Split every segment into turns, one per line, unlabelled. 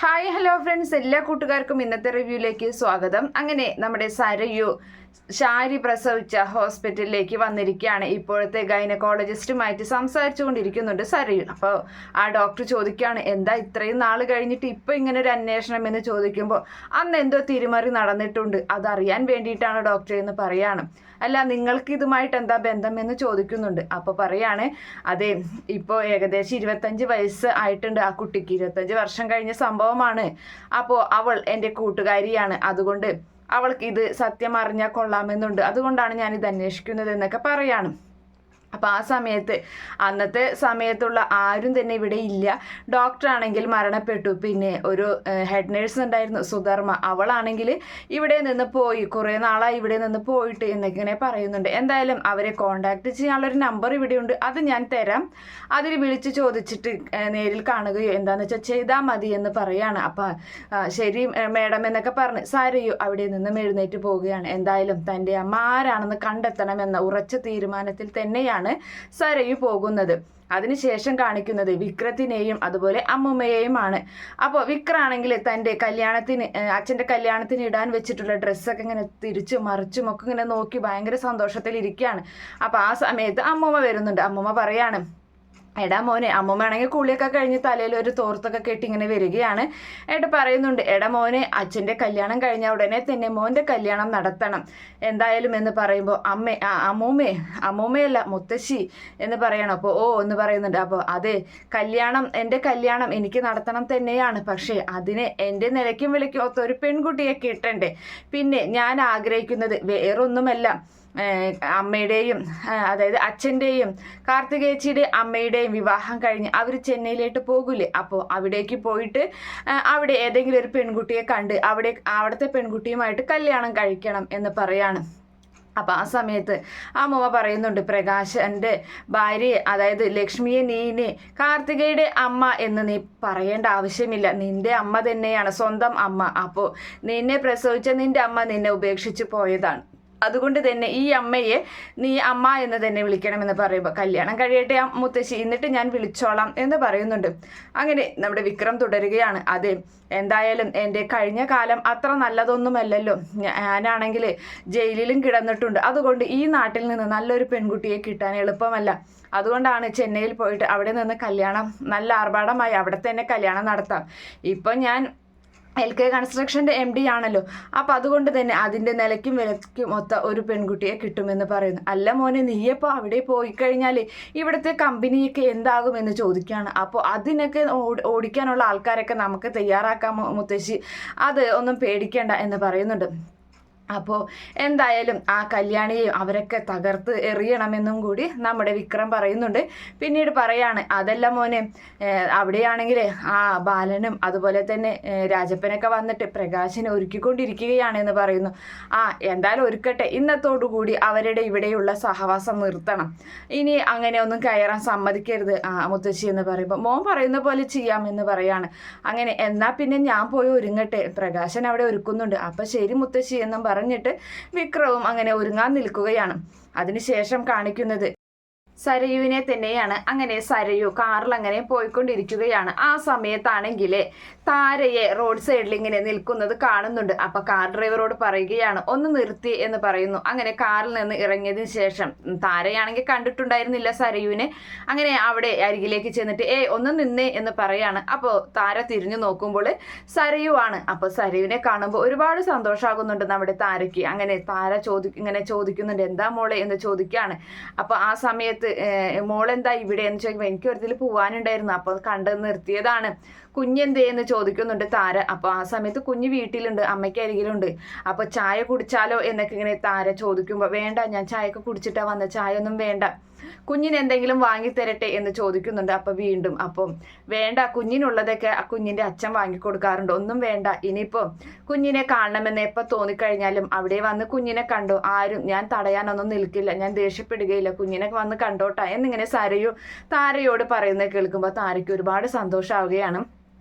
Hi hello friends, എല്ലാ കൂട്ടുകാർക്കും ഇന്നത്തെ റിവ്യൂയിലേക്ക് സ്വാഗതം. അങ്ങനെ നമ്മുടെ സരയു ഷാരി പ്രസവിച്ച ഹോസ്പിറ്റലിലേക്ക് വന്നിരിക്കുകയാണ്. ഇപ്പോഴത്തെ ഗൈനക്കോളജിസ്റ്റുമായിട്ട് സംസാരിച്ചു കൊണ്ടിരിക്കുന്നുണ്ട് സരയു. അപ്പോൾ ആ ഡോക്ടർ ചോദിക്കുകയാണ്, എന്താ ഇത്രയും നാൾ കഴിഞ്ഞിട്ട് ഇപ്പോൾ ഇങ്ങനെ ഒരു അന്വേഷണം എന്ന് ചോദിക്കുമ്പോൾ, അന്ന് എന്തോ തിരിമറി നടന്നിട്ടുണ്ട്, അതറിയാൻ വേണ്ടിയിട്ടാണ് ഡോക്ടർ എന്ന് പറയാണ്. അല്ല, നിങ്ങൾക്ക് ഇതുമായിട്ട് എന്താ ബന്ധം എന്ന് ചോദിക്കുന്നുണ്ട്. അപ്പോൾ പറയാണ്, അതെ, ഇപ്പോൾ ഏകദേശം 25 വയസ്സ് ആയിട്ടുണ്ട് ആ കുട്ടിക്ക്. 25 വർഷം കഴിഞ്ഞ സംഭവമാണ്. അപ്പോൾ അവൾ എൻ്റെ കൂട്ടുകാരിയാണ്, അതുകൊണ്ട് അവൾക്ക് ഇത് സത്യം അറിഞ്ഞാൽ കൊള്ളാമെന്നുണ്ട്, അതുകൊണ്ടാണ് ഞാനിത് അന്വേഷിക്കുന്നത് എന്നൊക്കെ പറയാണ്. അപ്പോൾ ആ സമയത്ത് അന്നത്തെ സമയത്തുള്ള ആരും തന്നെ ഇവിടെ ഇല്ല. ഡോക്ടറാണെങ്കിൽ മരണപ്പെട്ടു. പിന്നെ ഒരു ഹെഡ് നേഴ്സ് ഉണ്ടായിരുന്നു, സുധർമ്മ. അവളാണെങ്കിൽ ഇവിടെ നിന്ന് പോയി, കുറേ നാളായി ഇവിടെ നിന്ന് പോയിട്ട് എന്നൊക്കെ പറയുന്നുണ്ട്. എന്തായാലും അവരെ കോണ്ടാക്ട് ചെയ്യാനുള്ളൊരു നമ്പർ ഇവിടെയുണ്ട്, അത് ഞാൻ തരാം. അതിൽ വിളിച്ച് ചോദിച്ചിട്ട് നേരിൽ കാണുകയോ എന്താണെന്ന് വെച്ചാൽ ചെയ്താൽ മതി എന്ന് പറയാണ്. അപ്പം ശരി മേഡം എന്നൊക്കെ പറഞ്ഞ് സരയു അവിടെ നിന്നും എഴുന്നേറ്റ് പോവുകയാണ്. എന്തായാലും തൻ്റെ അമ്മ ആരാണെന്ന് കണ്ടെത്തണമെന്ന ഉറച്ച തീരുമാനത്തിൽ തന്നെയാണ് സരയു പോകുന്നത്. അതിനുശേഷം കാണിക്കുന്നത് വിക്രത്തിനെയും അതുപോലെ അമ്മുമ്മയെയുമാണ്. അപ്പോൾ വിക്രാണെങ്കിൽ തൻ്റെ കല്യാണത്തിന്, അച്ഛൻ്റെ കല്യാണത്തിന് ഇടാൻ വെച്ചിട്ടുള്ള ഡ്രസ്സൊക്കെ ഇങ്ങനെ തിരിച്ചും മറിച്ചും ഒക്കെ ഇങ്ങനെ നോക്കി ഭയങ്കര സന്തോഷത്തിൽ ഇരിക്കുകയാണ്. അപ്പോൾ ആ സമയത്ത് അമ്മുമ്മ വരുന്നുണ്ട്. അമ്മുമ്മ പറയാണ്, എടാ മോനെ, അമ്മൂമ്മയാണെങ്കിൽ കുളിയൊക്കെ കഴിഞ്ഞ് തലയിൽ ഒരു തോർത്തൊക്കെ കെട്ടി ഇങ്ങനെ വരികയാണ്. ഏട്ട പറയുന്നുണ്ട്, എടാ മോനെ, അച്ഛൻ്റെ കല്യാണം കഴിഞ്ഞ ഉടനെ തന്നെ മോൻ്റെ കല്യാണം നടത്തണം എന്തായാലും എന്ന് പറയുമ്പോൾ, അമ്മൂമ്മയല്ല മുത്തശ്ശി എന്ന് പറയണം. അപ്പോൾ ഓ എന്ന് പറയുന്നുണ്ട്. അപ്പോൾ അതെ, എൻ്റെ കല്യാണം എനിക്ക് നടത്തണം തന്നെയാണ്, പക്ഷേ അതിന് എൻ്റെ നിലയ്ക്കും വിലയ്ക്കും ഒത്ത ഒരു പെൺകുട്ടിയെ കിട്ടണ്ടേ. പിന്നെ ഞാൻ ആഗ്രഹിക്കുന്നത് വേറൊന്നുമല്ല, അമ്മയുടെയും അതായത് അച്ഛൻ്റെയും കാർത്തികേച്ചിയുടെ അമ്മയുടെയും വിവാഹം കഴിഞ്ഞ് അവർ ചെന്നൈയിലോട്ട് പോകൂലേ, അപ്പോൾ അവിടേക്ക് പോയിട്ട് അവിടെ ഏതെങ്കിലും ഒരു പെൺകുട്ടിയെ കണ്ട് അവിടുത്തെ പെൺകുട്ടിയുമായിട്ട് കല്യാണം കഴിക്കണം എന്ന് പറയാണ്. അപ്പം ആ സമയത്ത് അമ്മൂമ്മ പറയുന്നുണ്ട്, പ്രകാശൻ്റെ ഭാര്യയെ അതായത് ലക്ഷ്മിയെ നീ കാർത്തികയുടെ അമ്മ എന്ന് നീ പറയേണ്ട ആവശ്യമില്ല, നിൻ്റെ അമ്മ തന്നെയാണ്, സ്വന്തം അമ്മ. അപ്പോൾ നിന്നെ പ്രസവിച്ച നിൻ്റെ അമ്മ നിന്നെ ഉപേക്ഷിച്ച് പോയതാണ്, അതുകൊണ്ട് തന്നെ ഈ അമ്മയെ നീ അമ്മ എന്ന് തന്നെ വിളിക്കണമെന്ന് പറയുമ്പോൾ, കല്യാണം കഴിയട്ടെ മുത്തശ്ശി, എന്നിട്ട് ഞാൻ വിളിച്ചോളാം എന്ന് പറയുന്നുണ്ട്. അങ്ങനെ നമ്മുടെ വിക്രം തുടരുകയാണ്, അതെ, എന്തായാലും എൻ്റെ കഴിഞ്ഞ കാലം അത്ര നല്ലതൊന്നുമല്ലല്ലോ, ഞാനാണെങ്കിൽ ജയിലിലും കിടന്നിട്ടുണ്ട്, അതുകൊണ്ട് ഈ നാട്ടിൽ നിന്ന് നല്ലൊരു പെൺകുട്ടിയെ കിട്ടാൻ എളുപ്പമല്ല, അതുകൊണ്ടാണ് ചെന്നൈയിൽ പോയിട്ട് അവിടെ നിന്ന് കല്യാണം നല്ല ആർഭാടമായി അവിടെ തന്നെ കല്യാണം നടത്താം. ഇപ്പം ഞാൻ LK കൺസ്ട്രക്ഷൻ്റെ MD ആണല്ലോ, അപ്പം അതുകൊണ്ട് തന്നെ അതിൻ്റെ നിലയ്ക്കും വിലയ്ക്കും ഒത്ത ഒരു പെൺകുട്ടിയെ കിട്ടുമെന്ന് പറയുന്നു. അല്ല മോനെ, നീയപ്പോൾ അവിടെ പോയി കഴിഞ്ഞാൽ ഇവിടുത്തെ കമ്പനിയൊക്കെ എന്താകുമെന്ന് ചോദിക്കുകയാണ്. അപ്പോൾ അതിനൊക്കെ ഓടിക്കാനുള്ള ആൾക്കാരൊക്കെ നമുക്ക് തയ്യാറാക്കാം മുത്തശ്ശി, അത് ഒന്നും പേടിക്കേണ്ട എന്ന് പറയുന്നുണ്ട്. അപ്പോൾ എന്തായാലും ആ കല്യാണിയെയും അവരൊക്കെ തകർത്ത് എറിയണമെന്നും കൂടി നമ്മുടെ വിക്രം പറയുന്നുണ്ട്. പിന്നീട് പറയാണ്, അതല്ല മോനെ, അവിടെയാണെങ്കിൽ ആ ബാലനും അതുപോലെ തന്നെ രാജപ്പനൊക്കെ വന്നിട്ട് പ്രകാശിനെ ഒരുക്കിക്കൊണ്ടിരിക്കുകയാണെന്ന് പറയുന്നു. എന്തായാലും ഒരുക്കട്ടെ, ഇന്നത്തോടുകൂടി അവരുടെ ഇവിടെയുള്ള സഹവാസം നിർത്തണം, ഇനി അങ്ങനെ ഒന്നും കയറാൻ സമ്മതിക്കരുത് മുത്തശ്ശി എന്ന് പറയുമ്പോൾ, മോൻ പറയുന്ന പോലെ ചെയ്യാമെന്ന് പറയാണ്. അങ്ങനെ എന്നാൽ പിന്നെ ഞാൻ പോയി ഒരുങ്ങട്ടെ, പ്രകാശൻ അവിടെ ഒരുക്കുന്നുണ്ട്, അപ്പം ശരി മുത്തശ്ശി എന്നും പറഞ്ഞിട്ട് വിക്രവും അങ്ങനെ ഒരുങ്ങാൻ നിൽക്കുകയാണ്. അതിനുശേഷം കാണിക്കുന്നത് സരയുവിനെ തന്നെയാണ്. അങ്ങനെ സരയു കാറിൽ അങ്ങനെ പോയിക്കൊണ്ടിരിക്കുകയാണ്. ആ സമയത്താണെങ്കിൽ താരയെ റോഡ് സൈഡിൽ ഇങ്ങനെ നിൽക്കുന്നത് കാണുന്നുണ്ട്. അപ്പോൾ കാർ ഡ്രൈവറോട് പറയുകയാണ്, ഒന്ന് നിർത്തി എന്ന് പറയുന്നു. അങ്ങനെ കാറിൽ നിന്ന് ഇറങ്ങിയതിന് ശേഷം താരയാണെങ്കിൽ കണ്ടിട്ടുണ്ടായിരുന്നില്ല സരയുവിനെ. അങ്ങനെ അവിടെ അരികിലേക്ക് ചെന്നിട്ട് ഒന്ന് നിന്നേ എന്ന് പറയാണ്. അപ്പോൾ താര തിരിഞ്ഞു നോക്കുമ്പോൾ സരയു ആണ്. അപ്പോൾ സരയുവിനെ കാണുമ്പോൾ ഒരുപാട് സന്തോഷമാകുന്നുണ്ട് നമ്മുടെ താരയ്ക്ക്. അങ്ങനെ താര ഇങ്ങനെ ചോദിക്കുന്നുണ്ട്, എന്താ മോളെ എന്ന് ചോദിക്കുകയാണ്. അപ്പോൾ ആ സമയത്ത് മോളെന്താ ഇവിടെ എന്ന് ചോദിക്കുമ്പോൾ, എനിക്ക് ഒരിതിൽ പോവാനുണ്ടായിരുന്നു, അപ്പോൾ കണ്ടു നിർത്തിയതാണ്, കുഞ്ഞെന്തേ എന്ന് ചോദിക്കുന്നുണ്ട് താര. അപ്പോൾ ആ സമയത്ത് കുഞ്ഞ് വീട്ടിലുണ്ട്, അമ്മയ്ക്ക് അരികിലുണ്ട്. അപ്പോൾ ചായ കുടിച്ചാലോ എന്നൊക്കെ ഇങ്ങനെ താര ചോദിക്കുമ്പോൾ, വേണ്ട, ഞാൻ ചായയൊക്കെ കുടിച്ചിട്ടാ വന്ന, ചായ ഒന്നും വേണ്ട, കുഞ്ഞിന് എന്തെങ്കിലും വാങ്ങിത്തരട്ടെ എന്ന് ചോദിക്കുന്നുണ്ട്. അപ്പോൾ വീണ്ടും, അപ്പം വേണ്ട, കുഞ്ഞിനുള്ളതൊക്കെ കുഞ്ഞിൻ്റെ അച്ഛൻ വാങ്ങിക്കൊടുക്കാറുണ്ട്, ഒന്നും വേണ്ട, ഇനിയിപ്പോൾ കുഞ്ഞിനെ കാണണമെന്ന് എപ്പോൾ തോന്നിക്കഴിഞ്ഞാലും അവിടെ വന്ന് കുഞ്ഞിനെ കണ്ടോ, ആരും ഞാൻ തടയാനൊന്നും നിൽക്കില്ല, ഞാൻ ദേഷ്യപ്പെടുകയില്ല, കുഞ്ഞിനെ വന്ന് കണ്ടോട്ടാ എന്നിങ്ങനെ സരയു താരയോട് പറയുന്നത് കേൾക്കുമ്പോൾ താരയ്ക്ക് ഒരുപാട് സന്തോഷമാവുകയാണ്.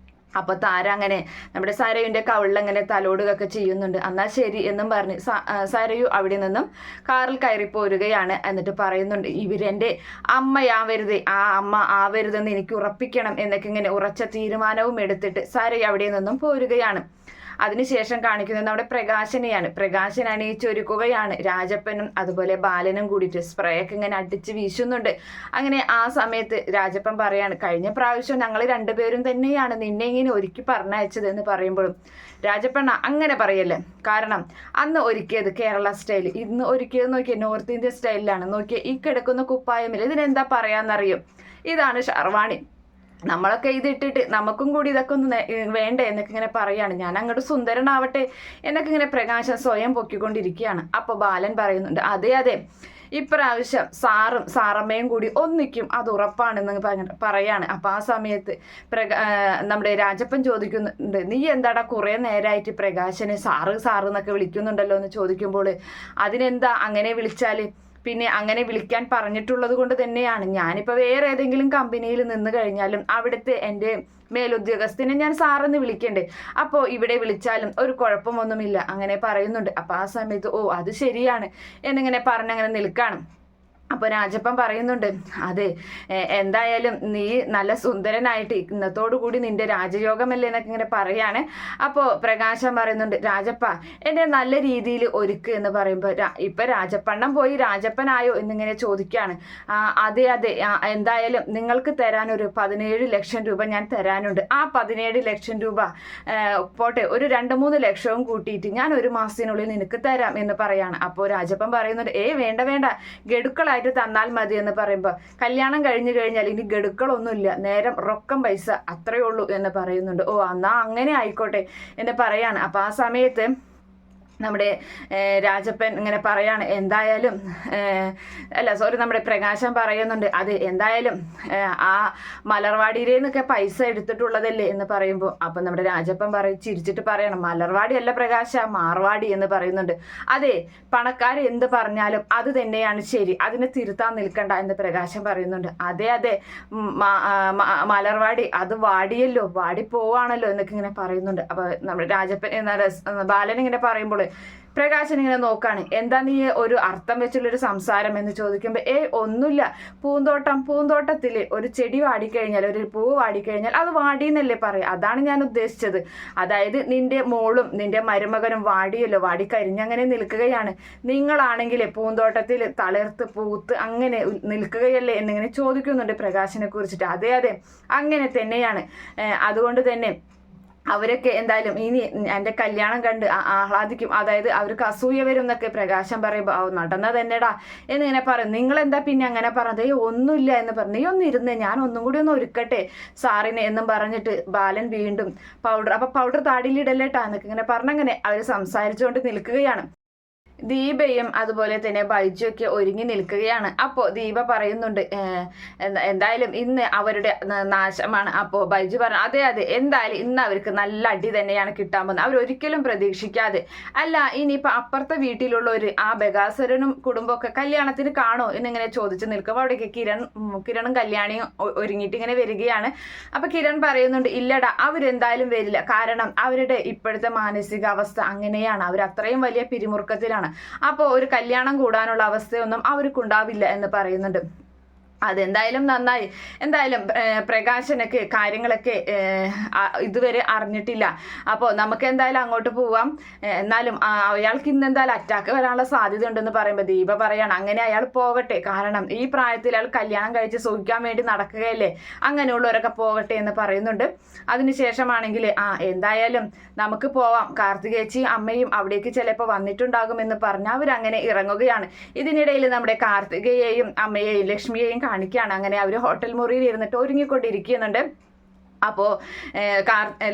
അപ്പോൾ താര അങ്ങനെ നമ്മുടെ സരയുവിൻ്റെ കവിളിലങ്ങനെ തലോടുകയൊക്കെ ചെയ്യുന്നുണ്ട്. എന്നാൽ ശരി എന്നും പറഞ്ഞ് സരയു അവിടെ നിന്നും കാറിൽ കയറി പോരുകയാണ്. എന്നിട്ട് പറയുന്നുണ്ട്, ഇവരെൻ്റെ അമ്മയാവരുത്, ആ അമ്മ ആവരുതെന്ന് എനിക്ക് ഉറപ്പിക്കണം എന്നൊക്കെ ഇങ്ങനെ ഉറച്ച തീരുമാനവും എടുത്തിട്ട് സരയു അവിടെ നിന്നും പോരുകയാണ്. അതിനുശേഷം കാണിക്കുന്നത് നമ്മുടെ പ്രകാശനെയാണ്. പ്രകാശൻ അണിയിച്ചൊരുക്കുകയാണ്. രാജപ്പനും അതുപോലെ ബാലനും കൂടിയിട്ട് സ്പ്രേ ഒക്കെ ഇങ്ങനെ അടിച്ച് വീശുന്നുണ്ട്. അങ്ങനെ ആ സമയത്ത് രാജപ്പൻ പറയാണ്, കഴിഞ്ഞ പ്രാവശ്യം ഞങ്ങൾ രണ്ടുപേരും തന്നെയാണ് നിന്നെ ഇങ്ങനെ ഒരുക്കി പറഞ്ഞയച്ചത് എന്ന് പറയുമ്പോഴും രാജപ്പണ്ണ അങ്ങനെ പറയല്ലേ, കാരണം അന്ന് ഒരുക്കിയത് കേരള സ്റ്റൈൽ, ഇന്ന് ഒരുക്കിയത് നോക്കിയ നോർത്ത് ഇന്ത്യൻ സ്റ്റൈലിലാണ്. നോക്കിയ ഈ കിടക്കുന്ന കുപ്പായമില്ല, ഇതിനെന്താ പറയാന്നറിയും, ഇതാണ് ഷർവാണി, നമ്മളൊക്കെ ഇതിട്ടിട്ട് നമുക്കും കൂടി ഇതൊക്കെ ഒന്ന് വേണ്ടേ എന്നൊക്കെ ഇങ്ങനെ പറയാണ്. ഞാൻ അങ്ങോട്ട് സുന്ദരനാവട്ടെ എന്നൊക്കെ ഇങ്ങനെ പ്രകാശം സ്വയം പൊക്കിക്കൊണ്ടിരിക്കുകയാണ്. അപ്പോൾ ബാലൻ പറയുന്നുണ്ട്, അതെ അതെ, ഇപ്രാവശ്യം സാറും സാറമ്മയും കൂടി ഒന്നിക്കും, അത് ഉറപ്പാണെന്ന് പറയാണ്. അപ്പോൾ ആ സമയത്ത് നമ്മുടെ രാജപ്പൻ ചോദിക്കുന്നുണ്ട്, നീ എന്താടാ കുറേ നേരമായിട്ട് പ്രകാശനെ സാറ് സാറ് എന്നൊക്കെ വിളിക്കുന്നുണ്ടല്ലോ എന്ന് ചോദിക്കുമ്പോൾ, അതിനെന്താ അങ്ങനെ വിളിച്ചാൽ, പിന്നെ അങ്ങനെ വിളിക്കാൻ പറഞ്ഞിട്ടുള്ളത് കൊണ്ട് തന്നെയാണ്. ഞാനിപ്പോൾ വേറെ ഏതെങ്കിലും കമ്പനിയിൽ നിന്ന് കഴിഞ്ഞാലും അവിടുത്തെ എൻ്റെ മേലുദ്യോഗസ്ഥനെ ഞാൻ സാറെന്ന് വിളിക്കണ്ടേ, അപ്പോൾ ഇവിടെ വിളിച്ചാലും ഒരു കുഴപ്പമൊന്നുമില്ല അങ്ങനെ പറയുന്നുണ്ട്. അപ്പോൾ ആ സമയത്ത് ഓ അത് ശരിയാണ് എന്നിങ്ങനെ പറഞ്ഞങ്ങനെ നിൽക്കുകയാണ്. അപ്പോൾ രാജപ്പൻ പറയുന്നുണ്ട്, അതെ എന്തായാലും നീ നല്ല സുന്ദരനായിട്ട് ഇന്നത്തോടു കൂടി നിന്റെ രാജയോഗമല്ലേ എന്നൊക്കെ ഇങ്ങനെ പറയാണ്. അപ്പോൾ പ്രകാശം പറയുന്നുണ്ട്, രാജപ്പ എന്നെ നല്ല രീതിയിൽ ഒരുക്ക് എന്ന് പറയുമ്പോൾ ഇപ്പം രാജപ്പണ്ണം പോയി രാജപ്പനായോ എന്നിങ്ങനെ ചോദിക്കുകയാണ്. അതെ അതെ, എന്തായാലും നിങ്ങൾക്ക് തരാൻ ഒരു 17 ലക്ഷം രൂപ ഞാൻ തരാനുണ്ട്. ആ 17 ലക്ഷം രൂപ പോട്ടെ, ഒരു 2-3 ലക്ഷവും കൂട്ടിയിട്ട് ഞാൻ ഒരു മാസത്തിനുള്ളിൽ നിനക്ക് തരാം എന്ന് പറയാണ്. അപ്പോൾ രാജപ്പൻ പറയുന്നുണ്ട്, വേണ്ട വേണ്ട, ഗഡുക്കളായി തന്നാൽ മതി എന്ന് പറയുമ്പോൾ, കല്യാണം കഴിഞ്ഞു കഴിഞ്ഞാൽ ഇനി ഗഡുക്കളൊന്നുമില്ല, നേരം റൊക്കം പൈസ അത്രയേ ഉള്ളൂ എന്ന് പറയുന്നുണ്ട്. ഓ എന്നാ അങ്ങനെ ആയിക്കോട്ടെ എന്ന് പറയാണ്. അപ്പോൾ ആ സമയത്ത് നമ്മുടെ രാജപ്പൻ ഇങ്ങനെ പറയാണ്, എന്തായാലും നമ്മുടെ പ്രകാശം പറയുന്നുണ്ട്, അത് എന്തായാലും ആ മലർവാടിയിലേ നിന്നൊക്കെ പൈസ എടുത്തിട്ടുള്ളതല്ലേ എന്ന് പറയുമ്പോൾ, അപ്പം നമ്മുടെ രാജപ്പൻ ചിരിച്ചിട്ട് പറയണം, മലർവാടി അല്ല പ്രകാശ, മാർവാടി എന്ന് പറയുന്നുണ്ട്. അതെ, പണക്കാർ എന്ത് പറഞ്ഞാലും അത് തന്നെയാണ് ശരി, അതിനെ തിരുത്താൻ നിൽക്കണ്ട എന്ന് പ്രകാശം പറയുന്നുണ്ട്. അതെ അതെ, മലർവാടി അത് വാടിയല്ലോ, വാടി പോവാണല്ലോ എന്നൊക്കെ ഇങ്ങനെ പറയുന്നുണ്ട്. അപ്പോൾ നമ്മുടെ രാജപ്പൻ ബാലൻ ഇങ്ങനെ പറയുമ്പോൾ പ്രകാശൻ ഇങ്ങനെ നോക്കാണ്, എന്താ നീ ഒരു അർത്ഥം വെച്ചുള്ളൊരു സംസാരം എന്ന് ചോദിക്കുമ്പോൾ, ഒന്നുമില്ല, പൂന്തോട്ടത്തിൽ ഒരു ചെടി വാടിക്കഴിഞ്ഞാൽ, ഒരു പൂവ് വാടിക്കഴിഞ്ഞാൽ അത് വാടിയെന്നല്ലേ പറയാം, അതാണ് ഞാൻ ഉദ്ദേശിച്ചത്. അതായത് നിന്റെ മോളും നിന്റെ മരുമകനും വാടിയല്ലോ, വാടിക്കരിഞ്ഞങ്ങനെ നിൽക്കുകയാണ്, നിങ്ങളാണെങ്കിൽ പൂന്തോട്ടത്തിൽ തളിർത്ത് പൂത്ത് അങ്ങനെ നിൽക്കുകയല്ലേ എന്നിങ്ങനെ ചോദിക്കുന്നുണ്ട് പ്രകാശനെ കുറിച്ചിട്ട്. അതെ അതെ, അങ്ങനെ തന്നെയാണ്. അതുകൊണ്ട് തന്നെ അവരൊക്കെ എന്തായാലും ഇനി എൻ്റെ കല്യാണം കണ്ട് ആഹ്ലാദിക്കും, അതായത് അവർക്ക് അസൂയ വരും എന്നൊക്കെ പ്രകാശം പറയുമ്പോൾ, നടന്ന തന്നെടാ എന്നിങ്ങനെ പറയും. നിങ്ങളെന്താ പിന്നെ അങ്ങനെ പറഞ്ഞത്? ഒന്നുമില്ല എന്ന് പറഞ്ഞു, നീ ഒന്നിരുന്നേ, ഞാൻ ഒന്നും കൂടി ഒന്ന് ഒരുക്കട്ടെ സാറിനെ എന്നും പറഞ്ഞിട്ട് ബാലൻ വീണ്ടും പൗഡർ താടിയിലിടല്ലേട്ടാ എന്നൊക്കെ ഇങ്ങനെ പറഞ്ഞങ്ങനെ അവർ സംസാരിച്ചുകൊണ്ട് നിൽക്കുകയാണ്. ദീപയും അതുപോലെ തന്നെ ബൈജുവൊക്കെ ഒരുങ്ങി നിൽക്കുകയാണ്. അപ്പോൾ ദീപ പറയുന്നുണ്ട്, എന്തായാലും ഇന്ന് അവരുടെ നാശമാണ്. അപ്പോൾ ബൈജു പറഞ്ഞു, അതെ അതെ, എന്തായാലും ഇന്ന് അവർക്ക് നല്ല അടി തന്നെയാണ് കിട്ടാൻ പോകുന്നത്, അവരൊരിക്കലും പ്രതീക്ഷിക്കാതെ. അല്ല ഇനിയിപ്പോൾ അപ്പുറത്തെ വീട്ടിലുള്ളവർ ആ ബഗാസുരനും കുടുംബമൊക്കെ കല്യാണത്തിന് കാണോ എന്നിങ്ങനെ ചോദിച്ച് നിൽക്കുമ്പോൾ അവിടേക്ക് കിരണും കല്യാണിയും ഒരുങ്ങിയിട്ട് ഇങ്ങനെ വരികയാണ്. അപ്പോൾ കിരൺ പറയുന്നുണ്ട്, ഇല്ലടാ അവരെന്തായാലും വരില്ല, കാരണം അവരുടെ ഇപ്പോഴത്തെ മാനസികാവസ്ഥ അങ്ങനെയാണ്, അവർ അത്രയും വലിയ പിരിമുറുക്കത്തിലാണ്, അപ്പോൾ ഒരു കല്യാണം കൂടാനുള്ള അവസ്ഥയൊന്നും അവർക്കുണ്ടാവില്ല എന്ന് പറയുന്നുണ്ട്. അതെന്തായാലും നന്നായി. എന്തായാലും പ്രകാശനൊക്കെ കാര്യങ്ങളൊക്കെ ഇതുവരെ അറിഞ്ഞിട്ടില്ല, അപ്പോൾ നമുക്ക് എന്തായാലും അങ്ങോട്ട് പോവാം. എന്നാലും അയാൾക്ക് ഇന്ന് എന്തായാലും അറ്റാക്ക് വരാനുള്ള സാധ്യത ഉണ്ടെന്ന് പറയുമ്പോൾ ദീപ പറയാണ്, അങ്ങനെ അയാൾ പോകട്ടെ, കാരണം ഈ പ്രായത്തിൽ അയാൾ കല്യാണം കഴിച്ച് സുഖിക്കാൻ വേണ്ടി നടക്കുകയല്ലേ, അങ്ങനെയുള്ളവരൊക്കെ പോകട്ടെ എന്ന് പറയുന്നുണ്ട്. അതിനുശേഷമാണെങ്കിൽ എന്തായാലും നമുക്ക് പോവാം, കാർത്തികേച്ചി അമ്മയും അവിടേക്ക് ചിലപ്പോൾ വന്നിട്ടുണ്ടാകുമെന്ന് പറഞ്ഞ് അവരങ്ങനെ ഇറങ്ങുകയാണ്. ഇതിനിടയിൽ നമ്മുടെ കാർത്തികയെയും അമ്മയെയും ലക്ഷ്മിയെയും കാണിക്കുകയാണ്. അങ്ങനെ അവർ ഹോട്ടൽ മുറിയിൽ ഇരുന്നിട്ട് ഒരുങ്ങിക്കൊണ്ടിരിക്കുന്നുണ്ട്. അപ്പോൾ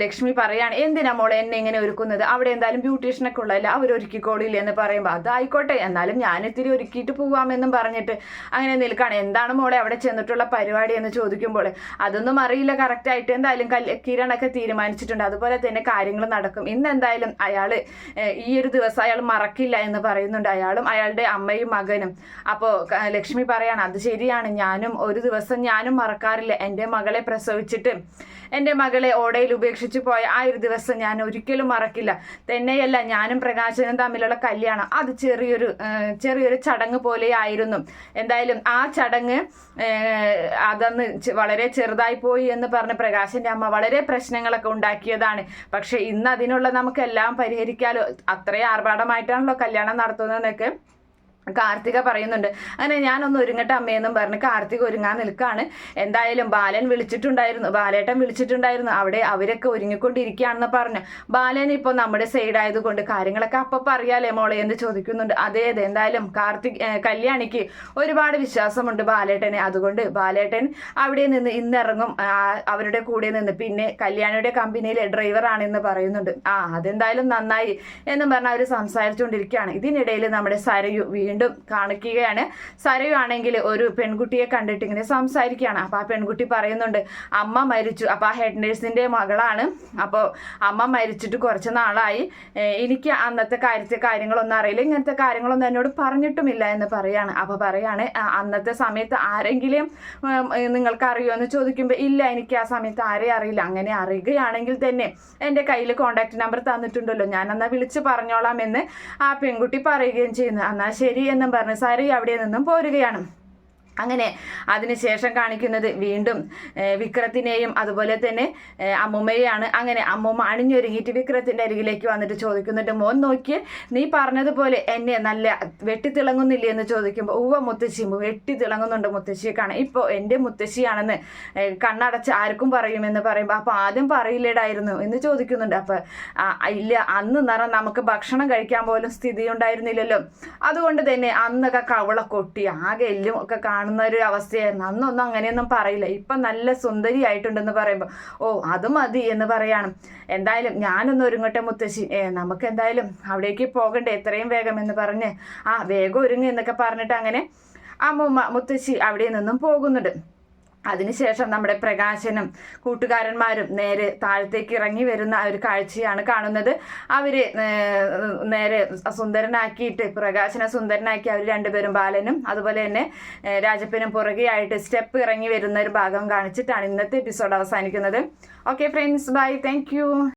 ലക്ഷ്മി പറയാണ്, എന്തിനാ മോളെ എന്നെ ഇങ്ങനെ ഒരുക്കുന്നത്, അവിടെ എന്തായാലും ബ്യൂട്ടീഷ്യനൊക്കെ ഉള്ളതല്ല, അവരൊരുക്കിക്കോളില്ലേ എന്ന് പറയുമ്പോൾ, അതായിക്കോട്ടെ, എന്നാലും ഞാനിത്തിരി ഒരുക്കിയിട്ട് പോവാമെന്നും പറഞ്ഞിട്ട് അങ്ങനെ നിൽക്കുകയാണ്. എന്താണ് മോളെ അവിടെ ചെന്നിട്ടുള്ള പരിപാടി എന്ന് ചോദിക്കുമ്പോൾ, അതൊന്നും അറിയില്ല കറക്റ്റായിട്ട്, എന്തായാലും കിരണൊക്കെ തീരുമാനിച്ചിട്ടുണ്ട്, അതുപോലെ തന്നെ കാര്യങ്ങൾ നടക്കും, ഇന്ന് എന്തായാലും അയാൾ ഈ ഒരു ദിവസം അയാൾ മറക്കില്ല എന്ന് പറയുന്നുണ്ട്, അയാളും അയാളുടെ അമ്മയും മകനും. അപ്പോൾ ലക്ഷ്മി പറയാണ്, അത് ശരിയാണ്, ഞാനും ഒരു ദിവസം ഞാനും മറക്കാറില്ല, എൻ്റെ മകളെ പ്രസവിച്ചിട്ട് എൻ്റെ മകളെ ഓടയിൽ ഉപേക്ഷിച്ച് പോയ ആ ഒരു ദിവസം ഞാൻ ഒരിക്കലും മറക്കില്ല. തന്നെയല്ല, ഞാനും പ്രകാശനും തമ്മിലുള്ള കല്യാണം അത് ചെറിയൊരു ചടങ്ങ് പോലെയായിരുന്നു. എന്തായാലും ആ ചടങ്ങ് അതന്ന് വളരെ ചെറുതായി പോയി എന്ന് പറഞ്ഞ് പ്രകാശിൻ്റെ അമ്മ വളരെ പ്രശ്നങ്ങളൊക്കെ ഉണ്ടാക്കിയതാണ്. പക്ഷെ ഇന്ന് അതിനുള്ള നമുക്കെല്ലാം പരിഹരിക്കാലോ, അത്രയും ആർഭാടമായിട്ടാണല്ലോ കല്യാണം നടത്തുന്നതെന്നൊക്കെ കാർത്തിക പറയുന്നുണ്ട്. അങ്ങനെ ഞാനൊന്ന് ഒരുങ്ങട്ടെ അമ്മയെന്നും പറഞ്ഞ് കാർത്തിക ഒരുങ്ങാൻ നിൽക്കുകയാണ്. എന്തായാലും ബാലേട്ടൻ വിളിച്ചിട്ടുണ്ടായിരുന്നു. അവിടെ അവരൊക്കെ ഒരുങ്ങിക്കൊണ്ടിരിക്കുകയാണെന്ന് പറഞ്ഞു. ബാലൻ ഇപ്പോൾ നമ്മുടെ സൈഡ് ആയതുകൊണ്ട് കാര്യങ്ങളൊക്കെ അപ്പം അറിയാലേ മോളെ എന്ന് ചോദിക്കുന്നുണ്ട്. അതെ, എന്തായാലും കല്യാണിക്ക് ഒരുപാട് വിശ്വാസമുണ്ട് ബാലേട്ടനെ. അതുകൊണ്ട് ബാലേട്ടൻ അവിടെ നിന്ന് ഇന്നിറങ്ങും, അവരുടെ കൂടെ നിന്ന്. പിന്നെ കല്യാണിയുടെ കമ്പനിയിലെ ഡ്രൈവറാണെന്ന് പറയുന്നുണ്ട്. അതെന്തായാലും നന്നായി എന്നും പറഞ്ഞ് അവർ സംസാരിച്ചുകൊണ്ടിരിക്കുകയാണ്. ഇതിനിടയിൽ നമ്മുടെ സരയു വീണ്ടും കാണിക്കുകയാണ്. സരയു ആണെങ്കിൽ ഒരു പെൺകുട്ടിയെ കണ്ടിട്ട് ഇങ്ങനെ സംസാരിക്കുകയാണ്. അപ്പോൾ ആ പെൺകുട്ടി പറയുന്നുണ്ട്, അമ്മ മരിച്ചു. അപ്പോൾ ആ ഹെഡ് നേഴ്സിൻ്റെ മകളാണ്. അപ്പോൾ അമ്മ മരിച്ചിട്ട് കുറച്ച് നാളായി, എനിക്ക് അന്നത്തെ കാര്യങ്ങളൊന്നും അറിയില്ല, ഇങ്ങനത്തെ കാര്യങ്ങളൊന്നും എന്നോട് പറഞ്ഞിട്ടുമില്ല എന്ന് പറയാണ്. അപ്പോൾ പറയാണ്, അന്നത്തെ സമയത്ത് ആരെങ്കിലും നിങ്ങൾക്ക് അറിയുമോ എന്ന് ചോദിക്കുമ്പോൾ ഇല്ല, എനിക്ക് ആ സമയത്ത് ആരെയും അറിയില്ല. അങ്ങനെ അറിയുകയാണെങ്കിൽ തന്നെ എൻ്റെ കയ്യിൽ കോൺടാക്ട് നമ്പർ തന്നിട്ടുണ്ടല്ലോ, ഞാൻ എന്നാൽ വിളിച്ച് പറഞ്ഞോളാം എന്ന് ആ പെൺകുട്ടി പറയുകയും ചെയ്യുന്നു. എന്നാൽ ശരി എന്നും പറഞ്ഞ് സാരി അവിടെ നിന്നും പോരുകയാണ്. അങ്ങനെ അതിനുശേഷം കാണിക്കുന്നത് വീണ്ടും വിക്രത്തിനെയും അതുപോലെ തന്നെ അമ്മുമ്മയെയാണ്. അങ്ങനെ അമ്മുമ്മ അണിഞ്ഞൊരുങ്ങിയിട്ട് വിക്രത്തിൻ്റെ അരികിലേക്ക് വന്നിട്ട് ചോദിക്കുന്നുണ്ട്, മോൻ നോക്കിയേ, നീ പറഞ്ഞതുപോലെ എന്നെ നല്ല വെട്ടിത്തിളങ്ങുന്നില്ലേ എന്ന് ചോദിക്കുമ്പോൾ ഉവ്വ മുത്തശ്ശി, വെട്ടിത്തിളങ്ങുന്നുണ്ട് മുത്തശ്ശിയെ കാണാൻ, ഇപ്പോൾ എൻ്റെ മുത്തശ്ശിയാണെന്ന് കണ്ണടച്ച് ആർക്കും പറയുമെന്ന് പറയുമ്പോൾ അപ്പോൾ ആദ്യം പറയില്ലേടായിരുന്നു എന്ന് ചോദിക്കുന്നുണ്ട്. അപ്പോൾ ഇല്ല, അന്ന് നമുക്ക് ഭക്ഷണം കഴിക്കാൻ പോലും സ്ഥിതി ഉണ്ടായിരുന്നില്ലല്ലോ, അതുകൊണ്ട് തന്നെ അന്നൊക്കെ കവള കൊട്ടി ആകെ എല്ലും ഒക്കെ ഒരു അവസ്ഥയായിരുന്നു. അന്നൊന്നും അങ്ങനെയൊന്നും പറയില്ല, ഇപ്പം നല്ല സുന്ദരിയായിട്ടുണ്ടെന്ന് പറയുമ്പോൾ അത് മതി എന്ന് പറയാണ്. എന്തായാലും ഞാനൊന്ന് ഒരുങ്ങട്ടെ മുത്തശ്ശി, നമുക്ക് എന്തായാലും അവിടേക്ക് പോകണ്ടേ എത്രയും വേഗം എന്ന് പറഞ്ഞ് വേഗം ഒരുങ്ങി എന്നൊക്കെ പറഞ്ഞിട്ട് അങ്ങനെ മുത്തശ്ശി അവിടെ നിന്നും പോകുന്നുണ്ട്. അതിനുശേഷം നമ്മുടെ പ്രകാശനും കൂട്ടുകാരന്മാരും നേരെ താഴത്തേക്ക് ഇറങ്ങി വരുന്ന ഒരു കാഴ്ചയാണ് കാണുന്നത്. അവർ നേരെ പ്രകാശനെ സുന്ദരനാക്കി അവർ രണ്ടുപേരും, ബാലനും അതുപോലെ തന്നെ രാജപ്പനും പുറകെയായിട്ട് സ്റ്റെപ്പ് ഇറങ്ങി വരുന്ന ഒരു ഭാഗം കാണിച്ചിട്ടാണ് ഇന്നത്തെ എപ്പിസോഡ് അവസാനിക്കുന്നത്. Okay friends, bye, thank U.